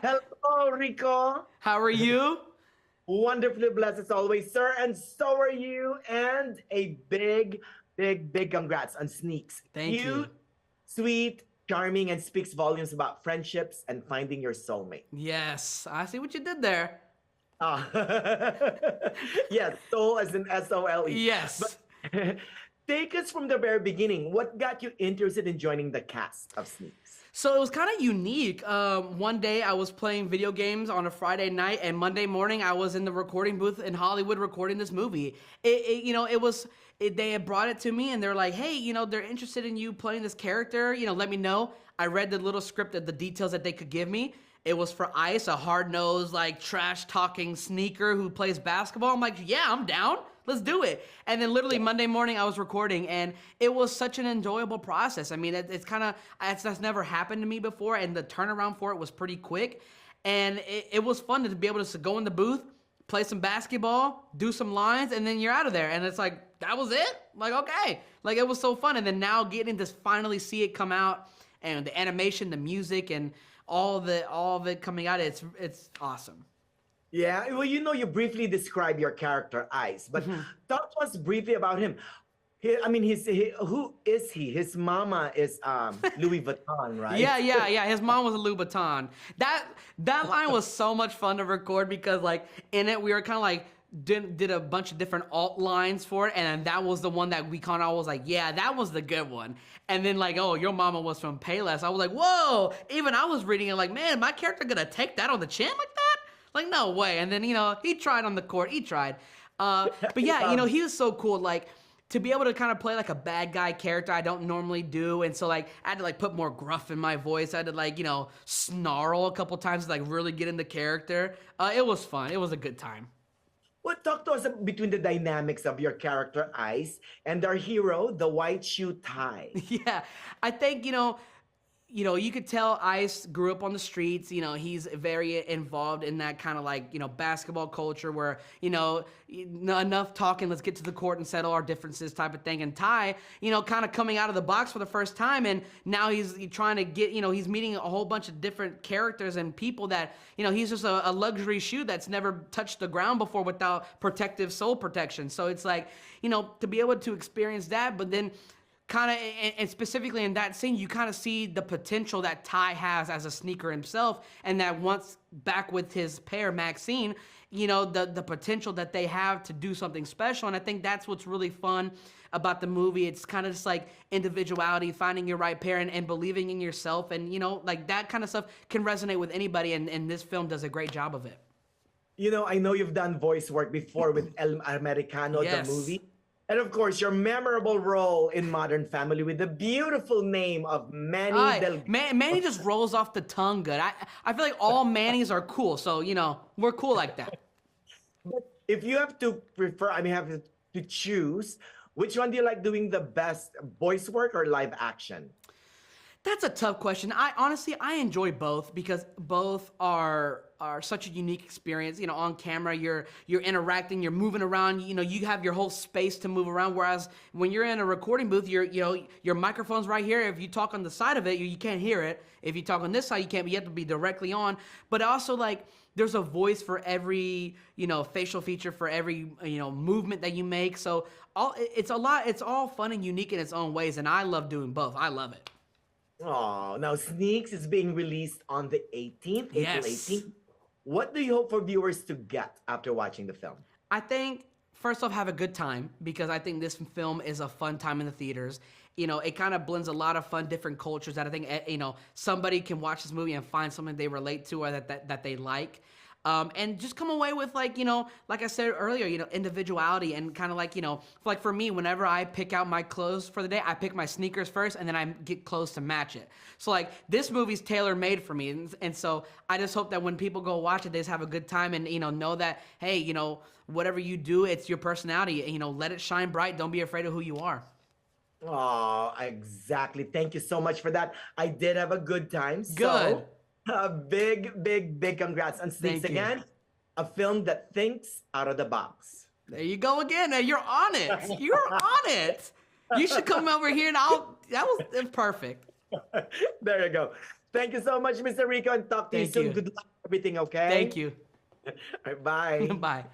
Hello, Rico. How are you? Wonderfully blessed as always, sir. And so are you. And a big congrats on Sneaks. Thank you. Cute, sweet, charming, and speaks volumes about friendships and finding your soulmate. Yes, I see what you did there. Ah, yes, soul as in SOLE. But Yes. take us from the very beginning. What got you interested in joining the cast of Sneaks? So it was kind of unique. One day I was playing video games on a Friday night, and Monday morning I was in the recording booth in Hollywood recording this movie. They had brought it to me, and they're like, "Hey, they're interested in you playing this character. Let me know." I read the little script of the details that they could give me. It was for Ice, a hard-nosed, like trash-talking sneaker who plays basketball. I'm like, "Yeah, I'm down. Let's do it." And then literally Monday morning I was recording, and it was such an enjoyable process. I mean, that's never happened to me before, and the turnaround for it was pretty quick. And it was fun to be able to go in the booth, play some basketball, do some lines, and then you're out of there. And it's like, that was it? Like, okay. Like, it was so fun. And then now getting to finally see it come out, and the animation, the music, and all of it coming out, it's awesome. Yeah, well, you briefly describe your character, Ice, but talk to us briefly about him. Who is he? His mama is Louis Vuitton, right? Yeah. His mom was a Louboutin. That line was so much fun to record because, like, in it we were kind of like did a bunch of different alt lines for it, and that was the one that we kind of was like, yeah, that was the good one. And then like, oh, your mama was from Payless. I was like, whoa! Even I was reading it like, man, my character gonna take that on the chin like that? Like, no way. And then he tried on the court. He tried. But yeah, he was so cool. Like, to be able to kind of play like a bad guy character I don't normally do. And so like I had to like put more gruff in my voice. I had to like, snarl a couple times to like really get into character. It was fun. It was a good time. Well, talk to us between the dynamics of your character, Ice, and our hero, the white shoe tie. Yeah. I think, you could tell Ice grew up on the streets. He's very involved in that kind of like, basketball culture where, enough talking, let's get to the court and settle our differences type of thing. And Ty, kind of coming out of the box for the first time. And now he's trying to get, he's meeting a whole bunch of different characters and people that, he's just a luxury shoe that's never touched the ground before without protective soul protection. So it's like, to be able to experience that, but then kind of, and specifically in that scene, you kind of see the potential that Ty has as a sneaker himself, and that once back with his pair, Maxine, the potential that they have to do something special. And I think that's what's really fun about the movie. It's kind of just like individuality, finding your right pair, and believing in yourself. And, like that kind of stuff can resonate with anybody, and this film does a great job of it. I know you've done voice work before with El Americano, Yes. the movie. And of course, your memorable role in Modern Family with the beautiful name of Manny Delgado. Manny just rolls off the tongue good. I feel like all Mannys are cool, so we're cool like that. But if you have to have to choose, which one do you like doing the best, voice work or live action? That's a tough question. I enjoy both because both are such a unique experience. On camera, you're interacting, you're moving around. You have your whole space to move around. Whereas when you're in a recording booth, your microphone's right here. If you talk on the side of it, you can't hear it. If you talk on this side, you can't. But you have to be directly on. But also like there's a voice for every facial feature, for every movement that you make. So it's a lot. It's all fun and unique in its own ways, and I love doing both. I love it. Oh, now Sneaks is being released on the 18th, April Yes. 18th. What do you hope for viewers to get after watching the film? I think first off, have a good time because I think this film is a fun time in the theaters. It kind of blends a lot of fun, different cultures that I think somebody can watch this movie and find something they relate to or that they like. And just come away with like I said earlier, individuality and kind of like for me, whenever I pick out my clothes for the day, I pick my sneakers first and then I get clothes to match it. So like this movie's tailor made for me. And so I just hope that when people go watch it, they just have a good time and, know that, hey, whatever you do, it's your personality, let it shine bright. Don't be afraid of who you are. Oh, exactly. Thank you so much for that. I did have a good time. Good. So, big congrats on Sneaks Thank you. again. A film that thinks out of the box. There you go again. You're on it. You're on it. You should come over here and that was perfect. There you go. Thank you so much, Mr. Rico, and talk to you Thank soon. you. Good luck with everything, okay? Thank you. All right, bye. Bye.